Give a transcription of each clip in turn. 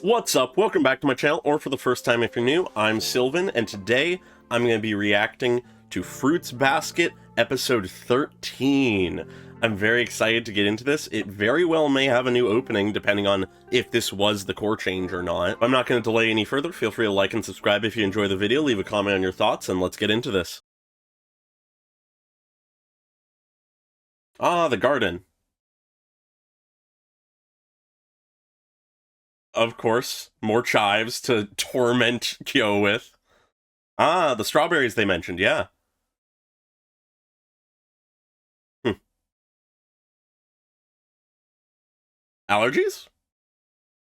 What's up? Welcome back to my channel, or for the first time if you're new, I'm Sylvan, and today I'm going to be reacting to Fruits Basket episode 13. I'm very excited to get into this. It very well may have a new opening depending on if this was the core change or not. I'm not going to delay any further. Feel free to like and subscribe if you enjoy the video, leave a comment on your thoughts, and let's get into this. Ah, the garden. Of course, more chives to torment Kyo with. Ah, the strawberries they mentioned, yeah. Hm. Allergies?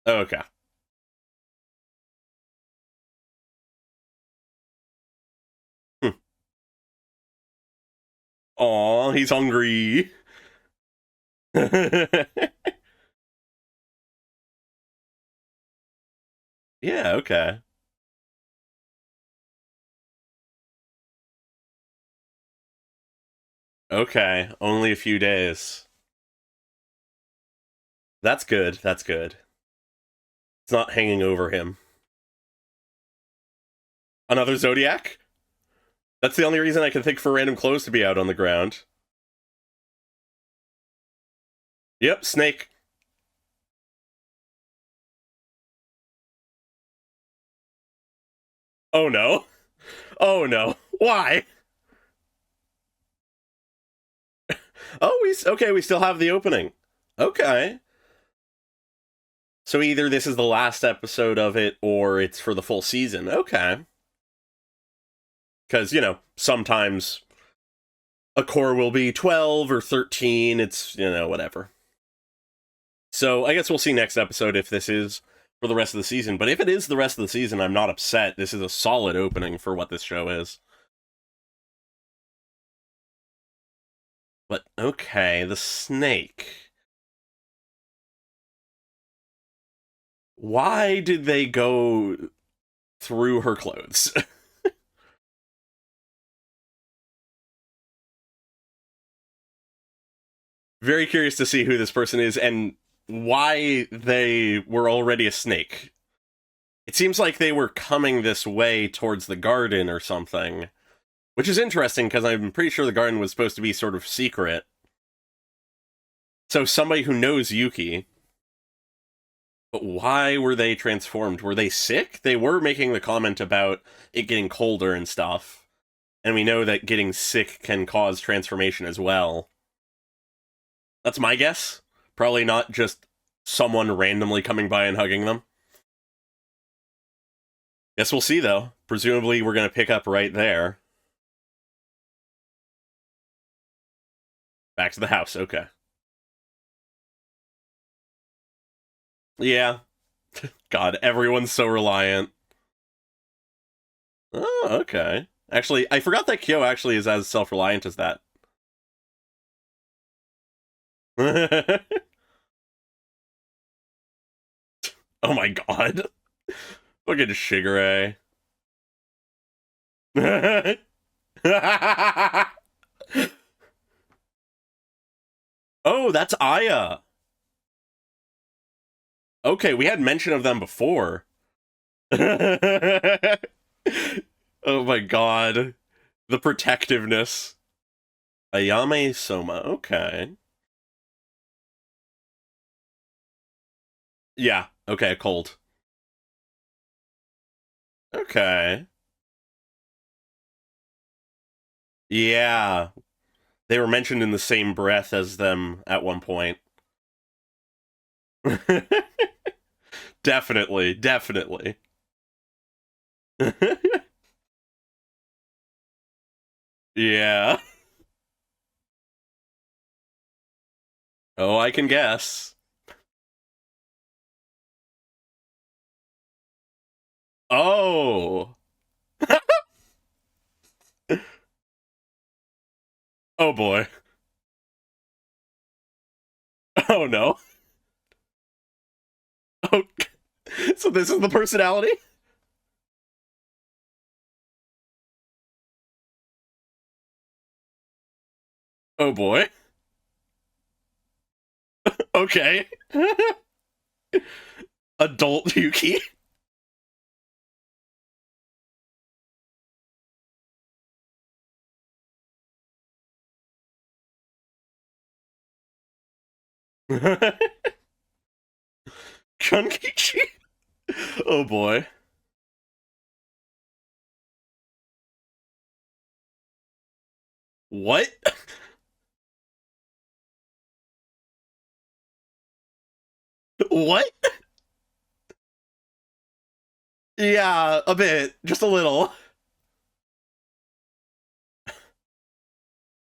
Okay. Hm. Aw, he's hungry. Yeah, okay. Okay, only a few days. That's good, that's good. It's not hanging over him. Another Zodiac? That's the only reason I can think for random clothes to be out on the ground. Yep, snake. Oh no. Oh no. Why? Oh, okay, we still have the opening. Okay. So either this is the last episode of it or it's for the full season. Okay. Because, sometimes a core will be 12 or 13. It's, whatever. So I guess we'll see next episode if this is for the rest of the season. But if it is the rest of the season, I'm not upset. This is a solid opening for what this show is. But okay, the snake. Why did they go through her clothes? Very curious to see who this person is and why they were already a snake. It seems like they were coming this way towards the garden or something, which is interesting because I'm pretty sure the garden was supposed to be sort of secret. So somebody who knows Yuki. But why were they transformed? Were they sick? They were making the comment about it getting colder and stuff. And we know that getting sick can cause transformation as well. That's my guess. Probably not just someone randomly coming by and hugging them. Guess we'll see, though. Presumably, we're going to pick up right there. Back to the house, okay. Yeah. God, everyone's so reliant. Oh, okay. Actually, I forgot that Kyo actually is as self-reliant as that. Oh my god. Look at Shigure. Oh, that's Aya. Okay, we had mention of them before. Oh my god. The protectiveness. Ayame Soma, okay. Yeah, okay, cold. Okay. Yeah. They were mentioned in the same breath as them at one point. Definitely, definitely. Yeah. Oh, I can guess. Oh. Oh boy. Oh no. Oh. So this is the personality? Oh boy. Okay. Adult Yuki. Chunkichi? Oh boy. What? What? Yeah, a bit. Just a little.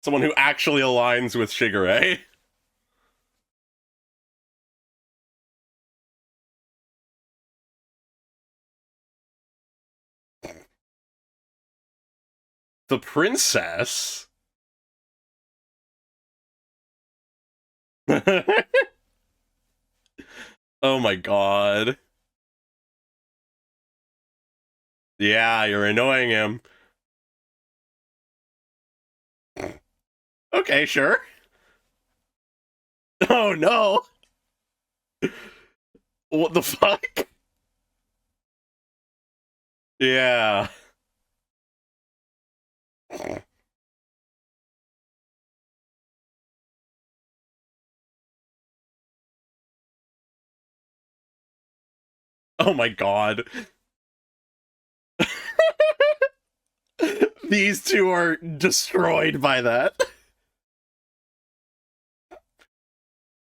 Someone who actually aligns with Shigure. The princess? Oh my god. Yeah, you're annoying him. Okay, sure. Oh no. What the fuck? Yeah. Oh my god. These two are destroyed by that.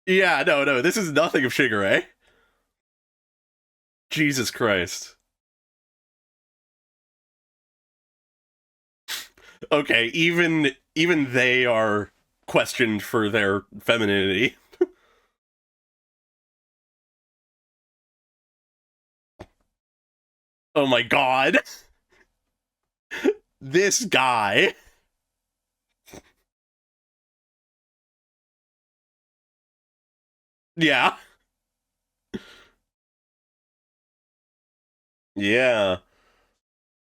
Yeah, no, this is nothing of Shigure. Jesus Christ. Okay, even they are questioned for their femininity. Oh my god. This guy. Yeah. Yeah.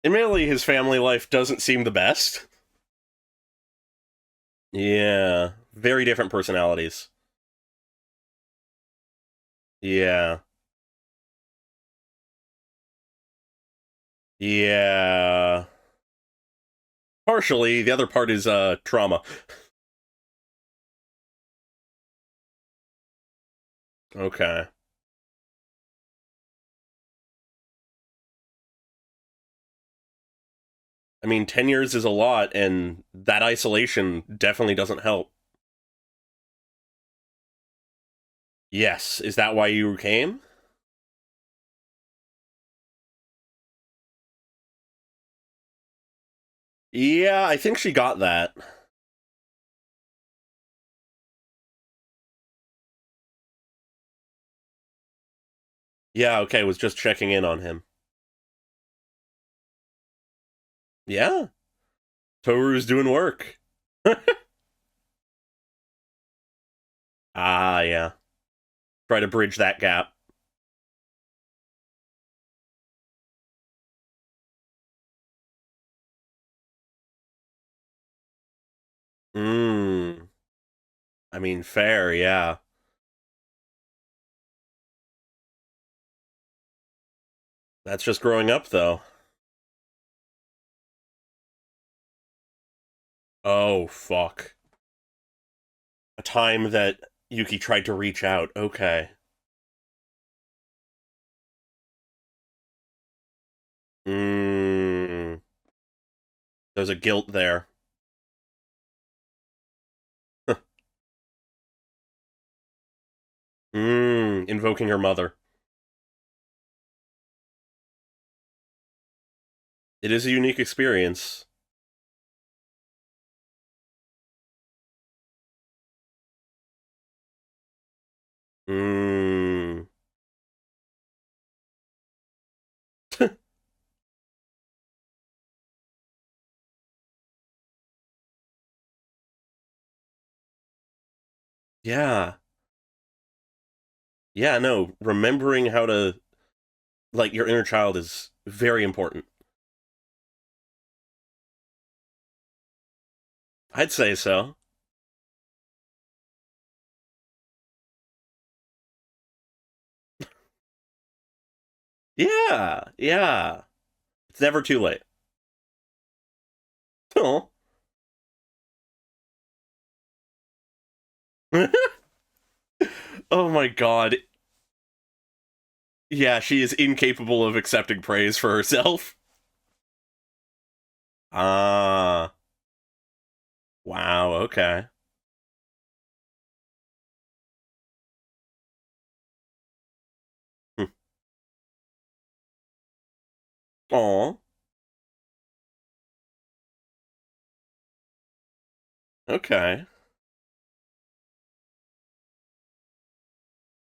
Admittedly, his family life doesn't seem the best. Yeah. Very different personalities. Yeah. Yeah. Partially, the other part is trauma. Okay. I mean, 10 years is a lot, and that isolation definitely doesn't help. Yes. Is that why you came? Yeah, I think she got that. Yeah, okay, was just checking in on him. Yeah. Toru's doing work. Ah, yeah. Try to bridge that gap. Mmm. I mean, fair, yeah. That's just growing up, though. Oh, fuck. A time that Yuki tried to reach out. Okay. Mmm. There's a guilt there. Mmm. Invoking her mother. It is a unique experience. Mmm. Yeah. Yeah, no. Remembering how to, like, your inner child is very important. I'd say so. Yeah, yeah. It's never too late. Oh. Oh my god. Yeah, she is incapable of accepting praise for herself. Ah. Wow, okay. Aw. Okay.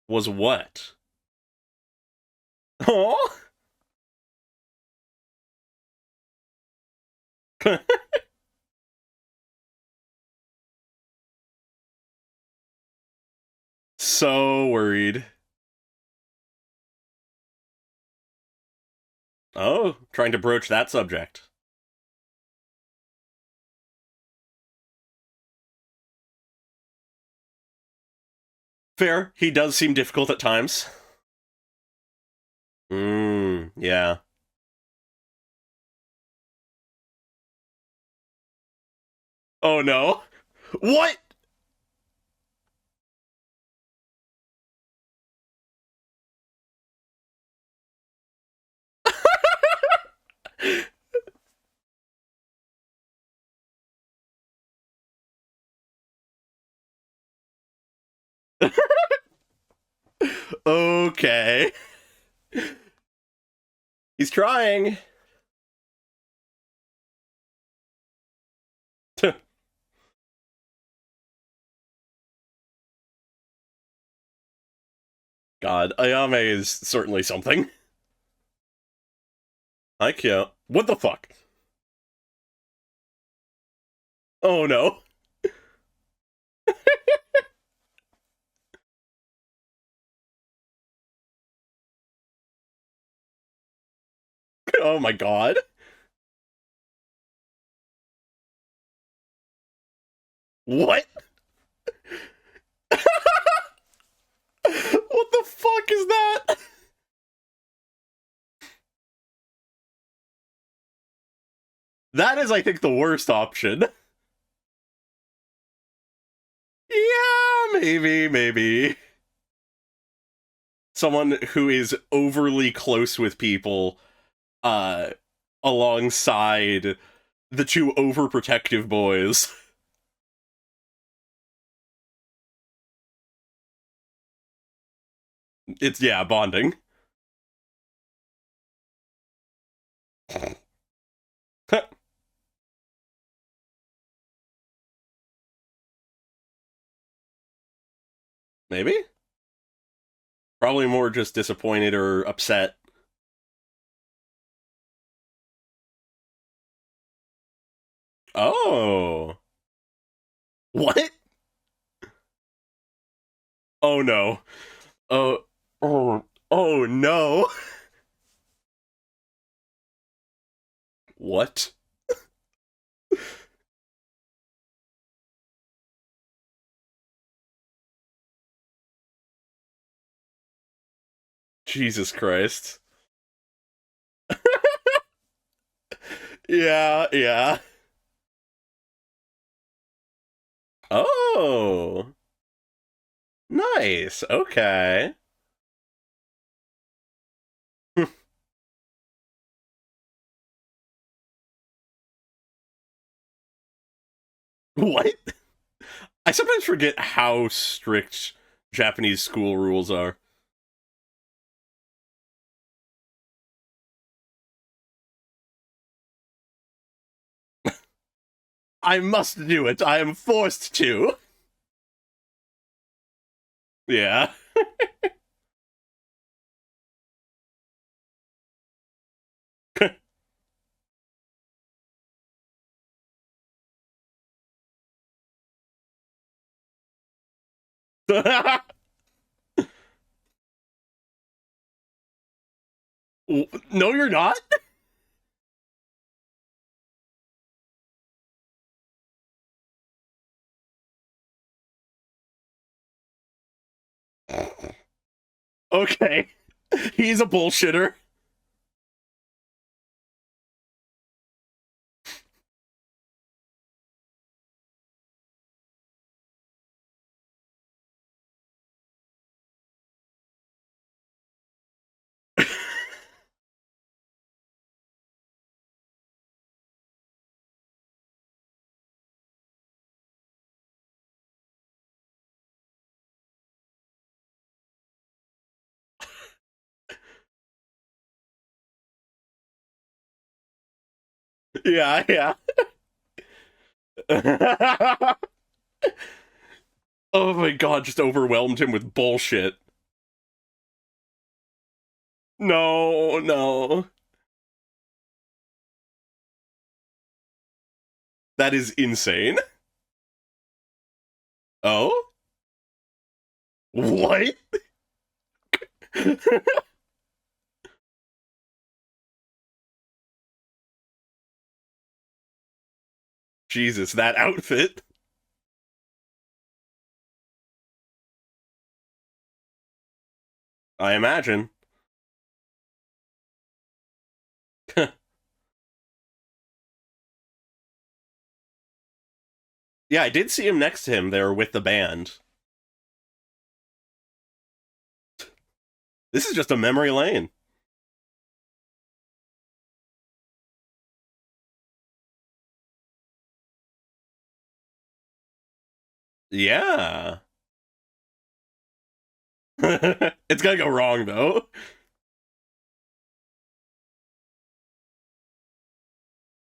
Was what? Aw. So worried. Oh, trying to broach that subject. Fair. He does seem difficult at times. Yeah. Oh no. What? Okay. He's trying. God, Ayame is certainly something. Aikyo. What the fuck? Oh no. Oh my god. What? What the fuck is that? That is, I think, the worst option. Yeah, maybe. Someone who is overly close with people, uh, alongside the two overprotective boys. It's, yeah, bonding. Maybe? Probably more just disappointed or upset. Oh. What? Oh no. Oh. Oh no. What? Jesus Christ. Yeah. Oh. Nice. Okay. What? I sometimes forget how strict Japanese school rules are. I must do it. I am forced to. Yeah. No, you're not. Okay. He's a bullshitter. Yeah, yeah. Oh my god, just overwhelmed him with bullshit. No, no. That is insane. Oh? What? Jesus, that outfit. I imagine. Yeah, I did see him next to him there with the band. This is just a memory lane. Yeah. It's gonna go wrong, though.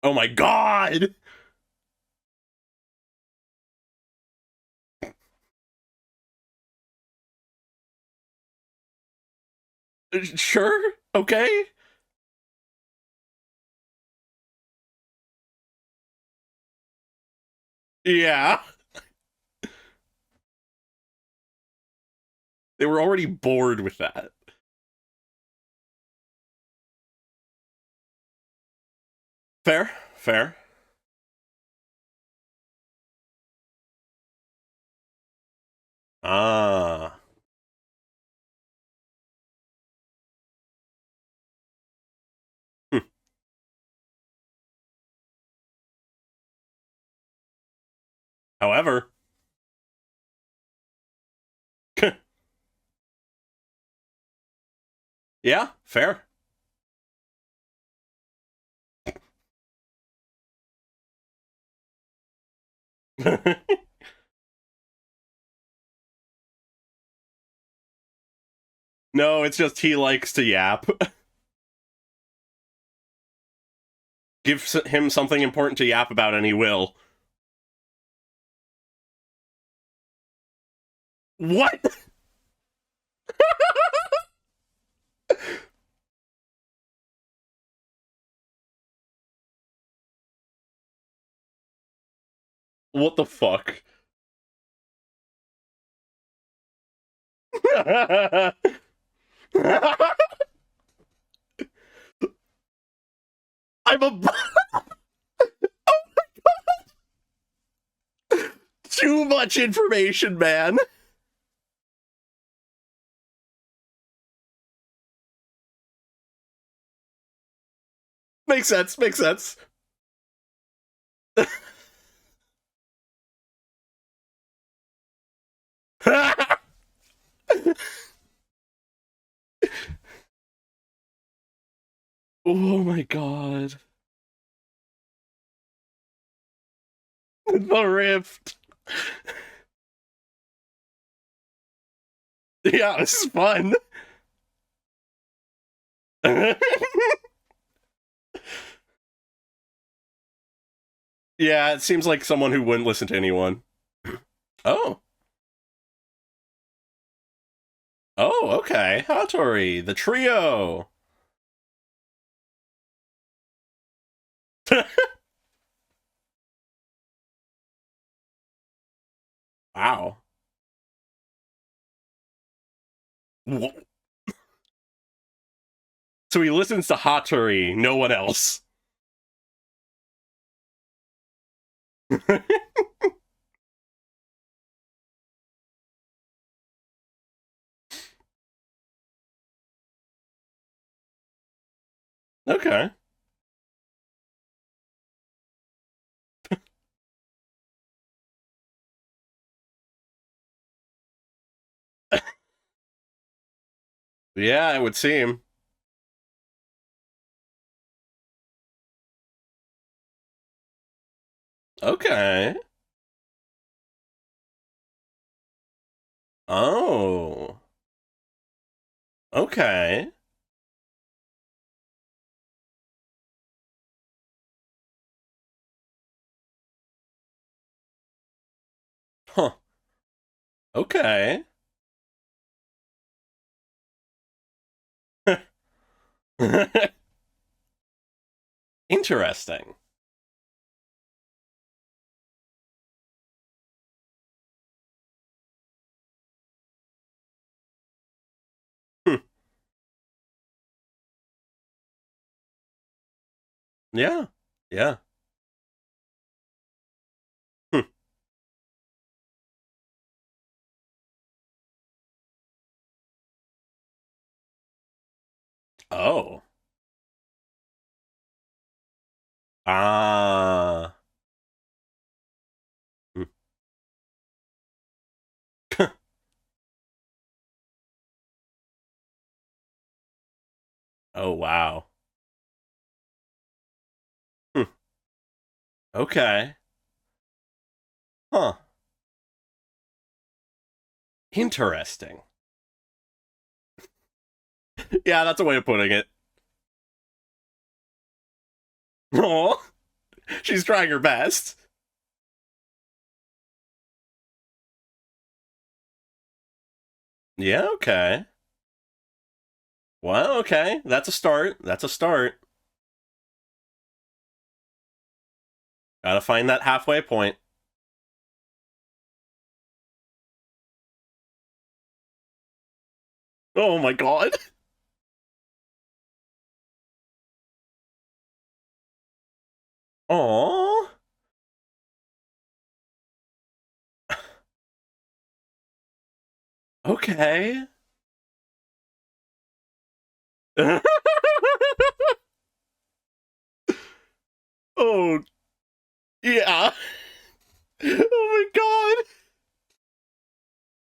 Oh my god! Sure? Okay? Yeah. They were already bored with that. Fair, fair. Ah. Hmm. However, yeah, fair. No, it's just he likes to yap. Give him something important to yap about and he will. What? What the fuck? I'm a too much information, man. Makes sense, makes sense. Oh my god. The rift. Yeah, this is fun. Yeah, it seems like someone who wouldn't listen to anyone. Oh. Oh, okay. Hattori, the trio. Wow. So he listens to Hattori, no one else. Okay. Yeah, it would seem. Okay. Oh. Okay. Okay. Interesting. Hmm. Yeah. Yeah. Hmm. Oh. Ah. Hmm. Oh, wow. Hmm. Okay. Huh. Interesting. Yeah, that's a way of putting it. Oh, she's trying her best. Yeah, okay. Well, okay. That's a start. That's a start. Gotta find that halfway point. Oh my god. Oh. Okay. Oh, yeah. Oh my god.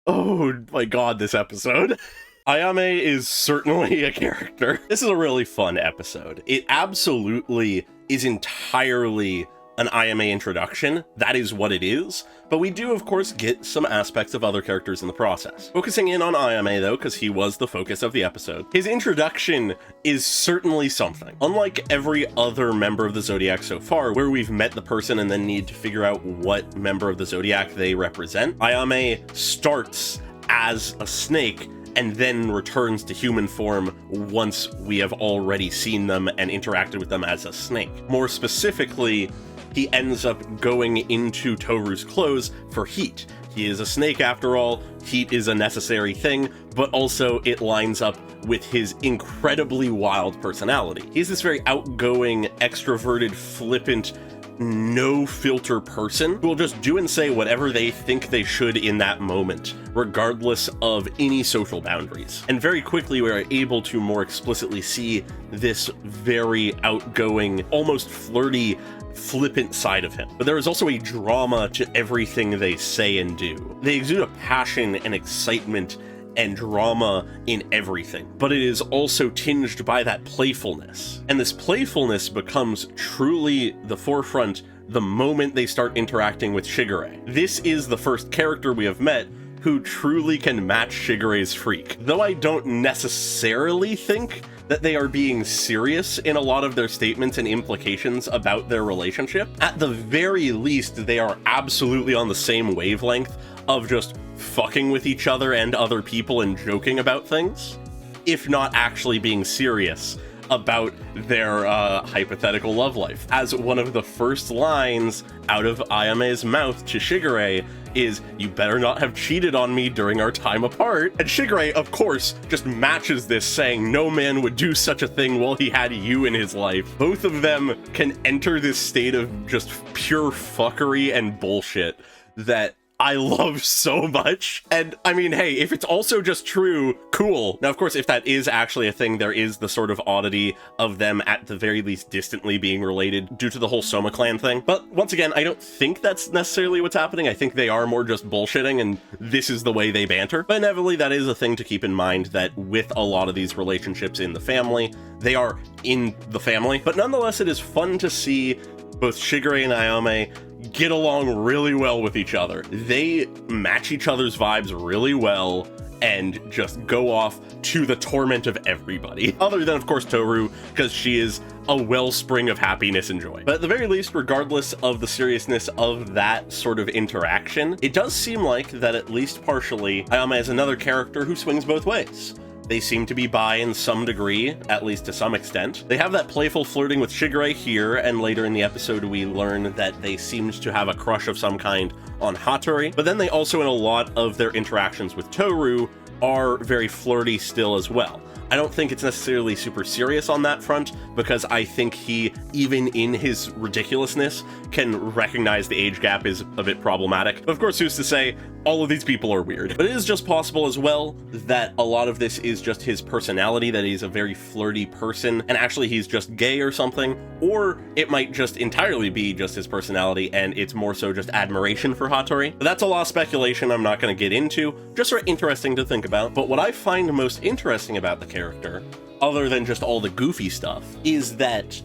Oh my god, this episode. Ayame is certainly a character. This is a really fun episode. It absolutely is entirely an Ayame introduction. That is what it is. But we do, of course, get some aspects of other characters in the process. Focusing in on Ayame, though, because he was the focus of the episode, his introduction is certainly something. Unlike every other member of the Zodiac so far, where we've met the person and then need to figure out what member of the Zodiac they represent, Ayame starts as a snake and then returns to human form once we have already seen them and interacted with them as a snake. More specifically, he ends up going into Toru's clothes for heat. He is a snake after all, heat is a necessary thing, but also it lines up with his incredibly wild personality. He's this very outgoing, extroverted, flippant, no filter person who will just do and say whatever they think they should in that moment, regardless of any social boundaries. And very quickly we are able to more explicitly see this very outgoing, almost flirty, flippant side of him. But there is also a drama to everything they say and do. They exude a passion and excitement and drama in everything, but it is also tinged by that playfulness. And this playfulness becomes truly the forefront the moment they start interacting with Shigure. This is the first character we have met who truly can match Shigure's freak. Though I don't necessarily think that they are being serious in a lot of their statements and implications about their relationship, at the very least, they are absolutely on the same wavelength of just fucking with each other and other people and joking about things, if not actually being serious about their hypothetical love life. As one of the first lines out of Ayame's mouth to Shigure is, "You better not have cheated on me during our time apart." And Shigure, of course, just matches this, saying no man would do such a thing while he had you in his life. Both of them can enter this state of just pure fuckery and bullshit that I love so much. And I mean, hey, if it's also just true, cool. Now, of course, if that is actually a thing, there is the sort of oddity of them at the very least distantly being related due to the whole Soma clan thing. But once again, I don't think that's necessarily what's happening. I think they are more just bullshitting and this is the way they banter. But inevitably, that is a thing to keep in mind, that with a lot of these relationships in the family, they are in the family. But nonetheless, it is fun to see both Shigure and Ayame get along really well with each other. They match each other's vibes really well, and just go off to the torment of everybody. Other than, of course, Toru, because she is a wellspring of happiness and joy. But at the very least, regardless of the seriousness of that sort of interaction, it does seem like that at least partially, Ayame is another character who swings both ways. They seem to be bi in some degree, at least to some extent. They have that playful flirting with Shigure here, and later in the episode we learn that they seemed to have a crush of some kind on Hattori, but then they also, in a lot of their interactions with Toru, are very flirty still as well. I don't think it's necessarily super serious on that front, because I think he, even in his ridiculousness, can recognize the age gap is a bit problematic. But of course, who's to say, all of these people are weird. But it is just possible as well that a lot of this is just his personality, that he's a very flirty person, and actually he's just gay or something, or it might just entirely be just his personality, and it's more so just admiration for Hattori. But that's a lot of speculation I'm not going to get into, just sort of interesting to think about. But what I find most interesting about the character, other than just all the goofy stuff, is that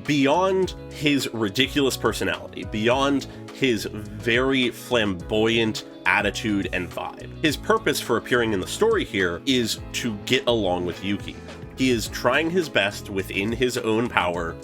beyond his ridiculous personality, beyond his very flamboyant attitude and vibe, his purpose for appearing in the story here is to get along with Yuki. He is trying his best within his own power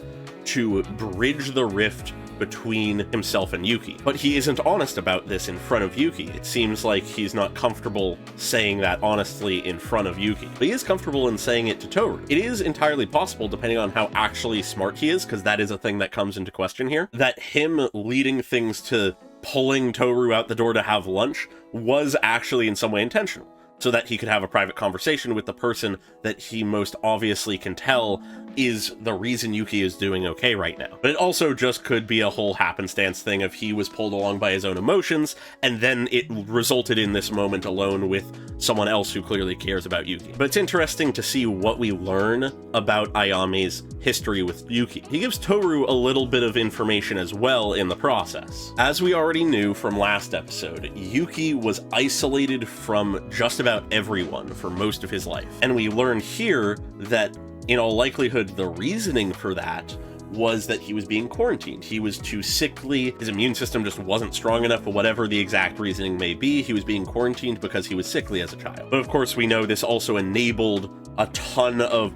to bridge the rift between himself and Yuki. But he isn't honest about this in front of Yuki. It seems like he's not comfortable saying that honestly in front of Yuki. But he is comfortable in saying it to Toru. It is entirely possible, depending on how actually smart he is, because that is a thing that comes into question here, that him leading things to pulling Toru out the door to have lunch was actually in some way intentional, so that he could have a private conversation with the person that he most obviously can tell is the reason Yuki is doing okay right now. But it also just could be a whole happenstance thing of he was pulled along by his own emotions, and then it resulted in this moment alone with someone else who clearly cares about Yuki. But it's interesting to see what we learn about Ayame's history with Yuki. He gives Toru a little bit of information as well in the process. As we already knew from last episode, Yuki was isolated from just about everyone for most of his life. And we learn here that in all likelihood, the reasoning for that was that he was being quarantined. He was too sickly, his immune system just wasn't strong enough, but whatever the exact reasoning may be, he was being quarantined because he was sickly as a child. But of course, we know this also enabled a ton of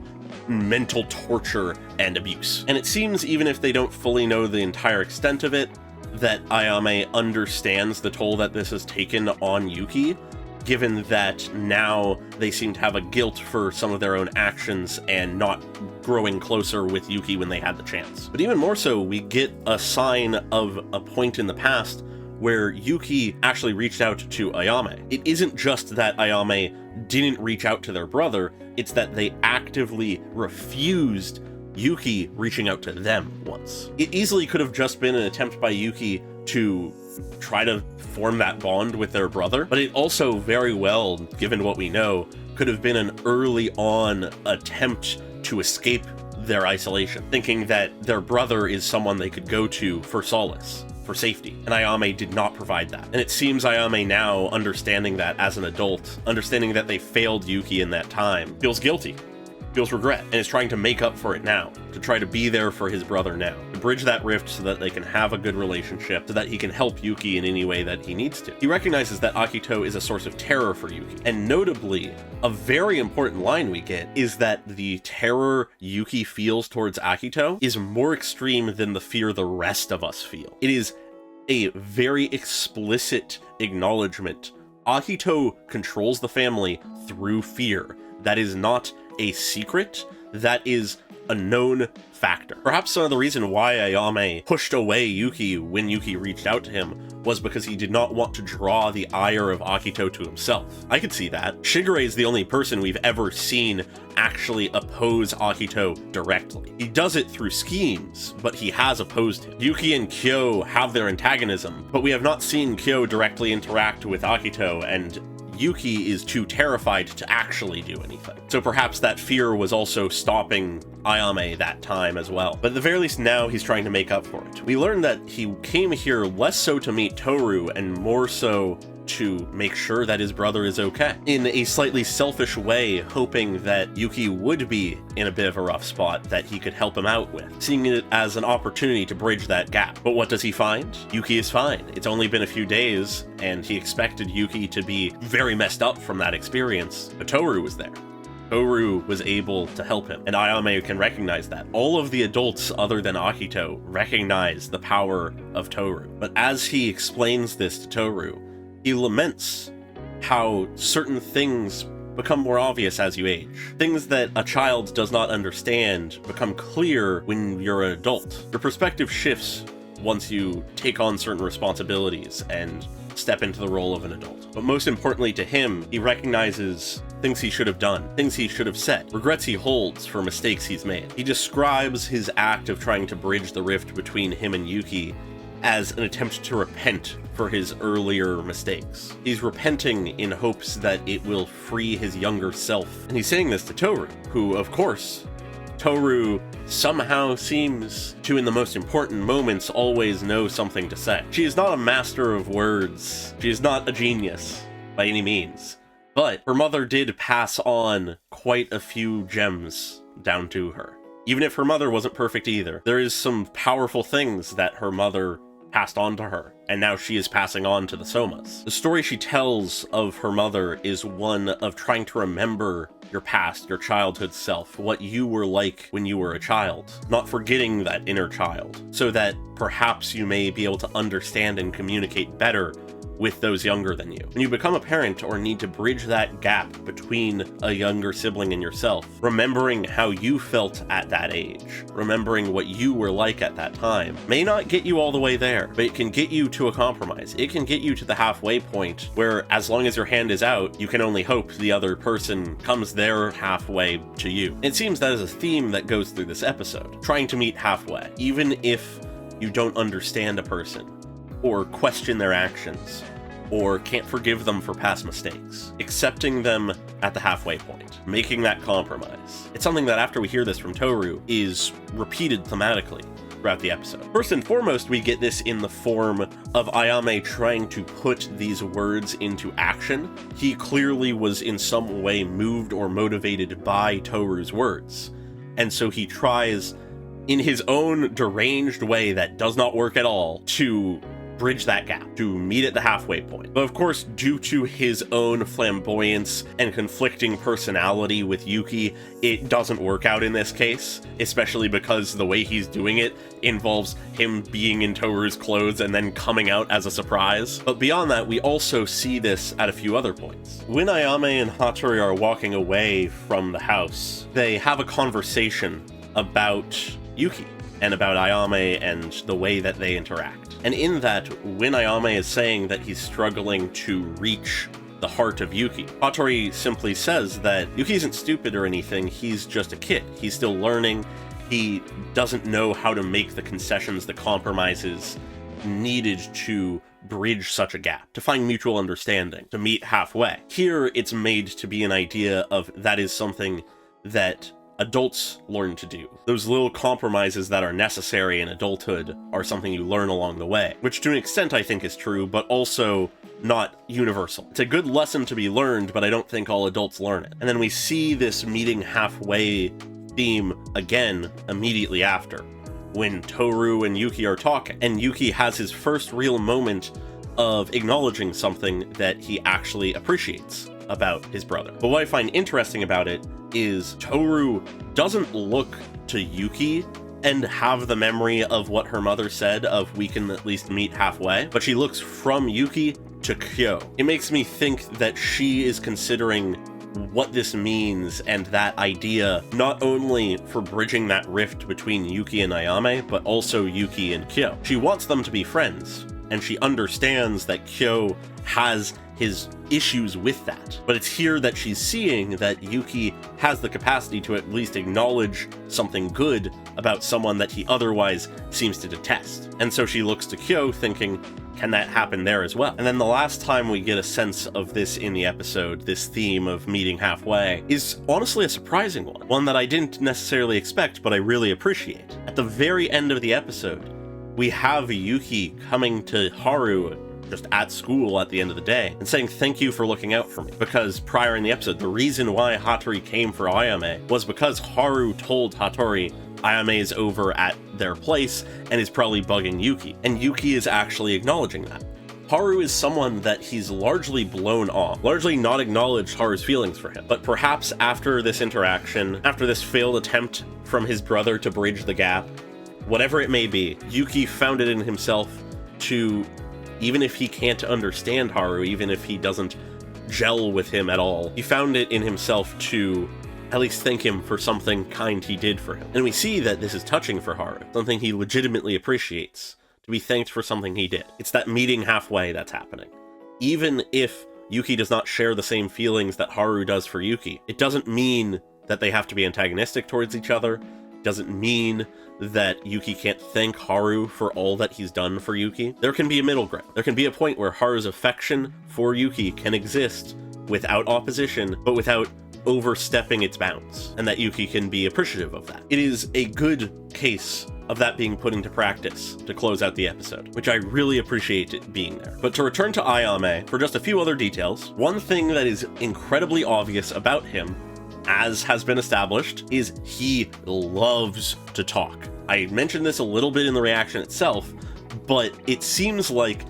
mental torture and abuse. And it seems, even if they don't fully know the entire extent of it, that Ayame understands the toll that this has taken on Yuki, given that now they seem to have a guilt for some of their own actions and not growing closer with Yuki when they had the chance. But even more so, we get a sign of a point in the past where Yuki actually reached out to Ayame. It isn't just that Ayame didn't reach out to their brother, it's that they actively refused Yuki reaching out to them once. It easily could have just been an attempt by Yuki to try to form that bond with their brother, but it also very well, given what we know, could have been an early on attempt to escape their isolation, thinking that their brother is someone they could go to for solace, for safety, and Ayame did not provide that. And it seems Ayame now, understanding that as an adult, understanding that they failed Yuki in that time, feels guilty, feels regret, and is trying to make up for it now, to try to be there for his brother now, to bridge that rift so that they can have a good relationship, so that he can help Yuki in any way that he needs to. He recognizes that Akito is a source of terror for Yuki, and notably, a very important line we get is that the terror Yuki feels towards Akito is more extreme than the fear the rest of us feel. It is a very explicit acknowledgement. Akito controls the family through fear. That is not a secret, that is a known factor. Perhaps some of the reason why Ayame pushed away Yuki when Yuki reached out to him was because he did not want to draw the ire of Akito to himself. I could see that. Shigure is the only person we've ever seen actually oppose Akito directly. He does it through schemes, but he has opposed him. Yuki and Kyo have their antagonism, but we have not seen Kyo directly interact with Akito, and Yuki is too terrified to actually do anything. So perhaps that fear was also stopping Ayame that time as well. But at the very least now he's trying to make up for it. We learned that he came here less so to meet Toru and more so to make sure that his brother is okay. In a slightly selfish way, hoping that Yuki would be in a bit of a rough spot that he could help him out with, seeing it as an opportunity to bridge that gap. But what does he find? Yuki is fine. It's only been a few days, and he expected Yuki to be very messed up from that experience, but Toru was there. Toru was able to help him, and Ayame can recognize that. All of the adults other than Akito recognize the power of Toru. But as he explains this to Toru, he laments how certain things become more obvious as you age. Things that a child does not understand become clear when you're an adult. Your perspective shifts once you take on certain responsibilities and step into the role of an adult. But most importantly to him, he recognizes things he should have done, things he should have said, regrets he holds for mistakes he's made. He describes his act of trying to bridge the rift between him and Yuki as an attempt to repent for his earlier mistakes. He's repenting in hopes that it will free his younger self. And he's saying this to Toru, who, of course, Toru somehow seems to, in the most important moments, always know something to say. She is not a master of words. She is not a genius by any means. But her mother did pass on quite a few gems down to her. Even if her mother wasn't perfect either, there is some powerful things that her mother passed on to her, and now she is passing on to the Somas. The story she tells of her mother is one of trying to remember your past, your childhood self, what you were like when you were a child, not forgetting that inner child, so that perhaps you may be able to understand and communicate better with those younger than you. When you become a parent or need to bridge that gap between a younger sibling and yourself, remembering how you felt at that age, remembering what you were like at that time, may not get you all the way there, but it can get you to a compromise. It can get you to the halfway point where, as long as your hand is out, you can only hope the other person comes there halfway to you. It seems that is a theme that goes through this episode, trying to meet halfway, even if you don't understand a person, or question their actions, or can't forgive them for past mistakes. Accepting them at the halfway point, making that compromise. It's something that, after we hear this from Toru, is repeated thematically throughout the episode. First and foremost, we get this in the form of Ayame trying to put these words into action. He clearly was in some way moved or motivated by Toru's words, and so he tries, in his own deranged way that does not work at all, to bridge that gap, to meet at the halfway point. But of course, due to his own flamboyance and conflicting personality with Yuki, it doesn't work out in this case, especially because the way he's doing it involves him being in Toru's clothes and then coming out as a surprise. But beyond that, we also see this at a few other points. When Ayame and Hattori are walking away from the house, they have a conversation about Yuki and about Ayame and the way that they interact. And in that, when Ayame is saying that he's struggling to reach the heart of Yuki, Hattori simply says that Yuki isn't stupid or anything, he's just a kid. He's still learning. He doesn't know how to make the concessions, the compromises needed to bridge such a gap, to find mutual understanding, to meet halfway. Here, it's made to be an idea of that is something that adults learn to do. Those little compromises that are necessary in adulthood are something you learn along the way, which to an extent I think is true, but also not universal. It's a good lesson to be learned, but I don't think all adults learn it. And then we see this meeting halfway theme again immediately after, when Toru and Yuki are talking, and Yuki has his first real moment of acknowledging something that he actually appreciates about his brother. But what I find interesting about it is Toru doesn't look to Yuki and have the memory of what her mother said of we can at least meet halfway, but she looks from Yuki to Kyo. It makes me think that she is considering what this means and that idea, not only for bridging that rift between Yuki and Ayame, but also Yuki and Kyo. She wants them to be friends, and she understands that Kyo has his issues with that. But it's here that she's seeing that Yuki has the capacity to at least acknowledge something good about someone that he otherwise seems to detest. And so she looks to Kyo thinking, can that happen there as well? And then the last time we get a sense of this in the episode, this theme of meeting halfway, is honestly a surprising one. One that I didn't necessarily expect, but I really appreciate. At the very end of the episode, we have Yuki coming to Haru just at school at the end of the day, and saying thank you for looking out for me. Because prior in the episode, the reason why Hattori came for Ayame was because Haru told Hattori Ayame is over at their place and is probably bugging Yuki, and Yuki is actually acknowledging that. Haru is someone that he's largely blown off, largely not acknowledged Haru's feelings for him. But perhaps after this interaction, after this failed attempt from his brother to bridge the gap, whatever it may be, Yuki found it in himself to, even if he can't understand Haru, even if he doesn't gel with him at all, he found it in himself to at least thank him for something kind he did for him. And we see that this is touching for Haru, something he legitimately appreciates, to be thanked for something he did. It's that meeting halfway that's happening. Even if Yuki does not share the same feelings that Haru does for Yuki, it doesn't mean that they have to be antagonistic towards each other. It doesn't mean that Yuki can't thank Haru for all that he's done for Yuki. There can be a middle ground. There can be a point where Haru's affection for Yuki can exist without opposition, but without overstepping its bounds, and that Yuki can be appreciative of that. It is a good case of that being put into practice to close out the episode, which I really appreciate it being there. But to return to Ayame, for just a few other details, one thing that is incredibly obvious about him, as has been established, is he loves to talk. I mentioned this a little bit in the reaction itself, but it seems like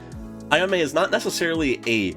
Ayame is not necessarily a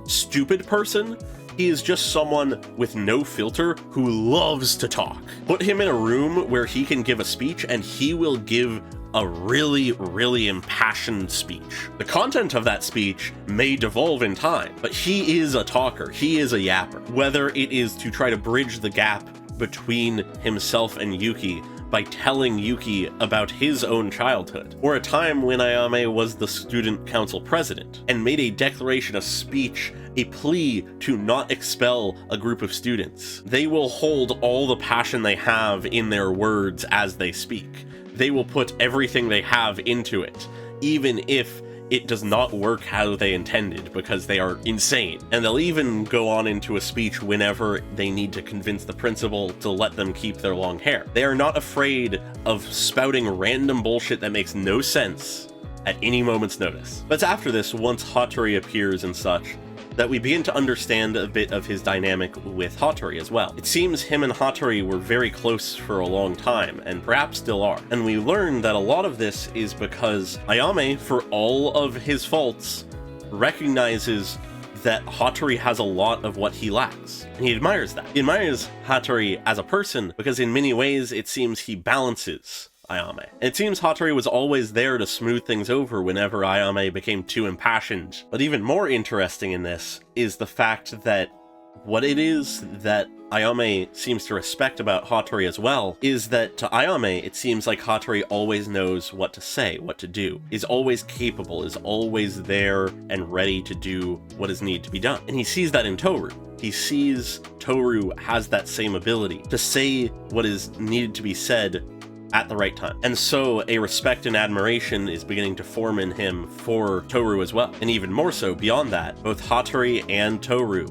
stupid person. He is just someone with no filter who loves to talk. Put him in a room where he can give a speech and he will give a really, really impassioned speech. The content of that speech may devolve in time, but he is a talker. He is a yapper. Whether it is to try to bridge the gap between himself and Yuki by telling Yuki about his own childhood, or a time when Ayame was the student council president and made a declaration, a speech, a plea to not expel a group of students. They will hold all the passion they have in their words as they speak. They will put everything they have into it, even if it does not work how they intended, because they are insane. And they'll even go on into a speech whenever they need to convince the principal to let them keep their long hair. They are not afraid of spouting random bullshit that makes no sense at any moment's notice. But it's after this, once Hattori appears and such, that we begin to understand a bit of his dynamic with Hattori as well. It seems him and Hattori were very close for a long time, and perhaps still are. And we learn that a lot of this is because Ayame, for all of his faults, recognizes that Hattori has a lot of what he lacks. And he admires that. He admires Hattori as a person because in many ways it seems he balances Ayame. And it seems Hattori was always there to smooth things over whenever Ayame became too impassioned. But even more interesting in this is the fact that what it is that Ayame seems to respect about Hattori as well is that to Ayame, it seems like Hattori always knows what to say, what to do, is always capable, is always there and ready to do what is needed to be done. And he sees that in Toru. He sees Toru has that same ability to say what is needed to be said at the right time. And so a respect and admiration is beginning to form in him for Toru as well. And even more so, beyond that, both Hattori and Toru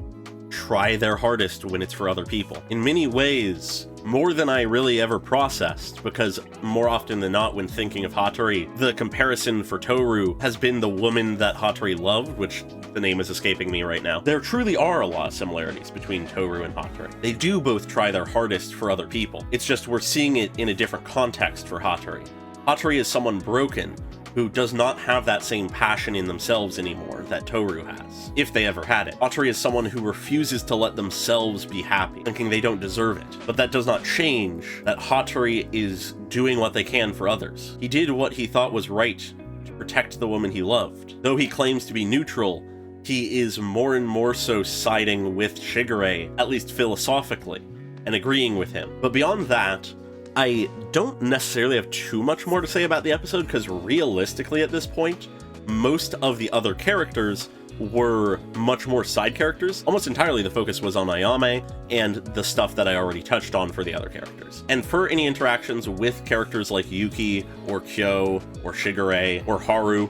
try their hardest when it's for other people. In many ways, more than I really ever processed, because more often than not when thinking of Hattori, the comparison for Toru has been the woman that Hattori loved, which the name is escaping me right now. There truly are a lot of similarities between Toru and Hattori. They do both try their hardest for other people. It's just we're seeing it in a different context for Hattori. Hattori is someone broken who does not have that same passion in themselves anymore that Toru has, if they ever had it. Hattori is someone who refuses to let themselves be happy, thinking they don't deserve it. But that does not change that Hattori is doing what they can for others. He did what he thought was right to protect the woman he loved. Though he claims to be neutral, he is more and more so siding with Shigure, at least philosophically, and agreeing with him. But beyond that, I don't necessarily have too much more to say about the episode, because realistically at this point, most of the other characters were much more side characters. Almost entirely the focus was on Ayame and the stuff that I already touched on for the other characters. And for any interactions with characters like Yuki, or Kyo, or Shigure, or Haru,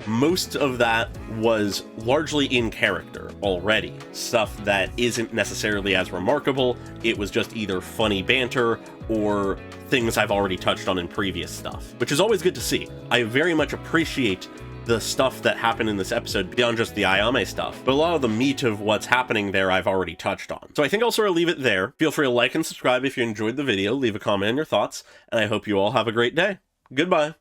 most of that was largely in character already. Stuff that isn't necessarily as remarkable. It was just either funny banter or things I've already touched on in previous stuff, which is always good to see. I very much appreciate the stuff that happened in this episode beyond just the Ayame stuff, but a lot of the meat of what's happening there I've already touched on. So I think I'll sort of leave it there. Feel free to like and subscribe if you enjoyed the video, leave a comment on your thoughts, and I hope you all have a great day. Goodbye.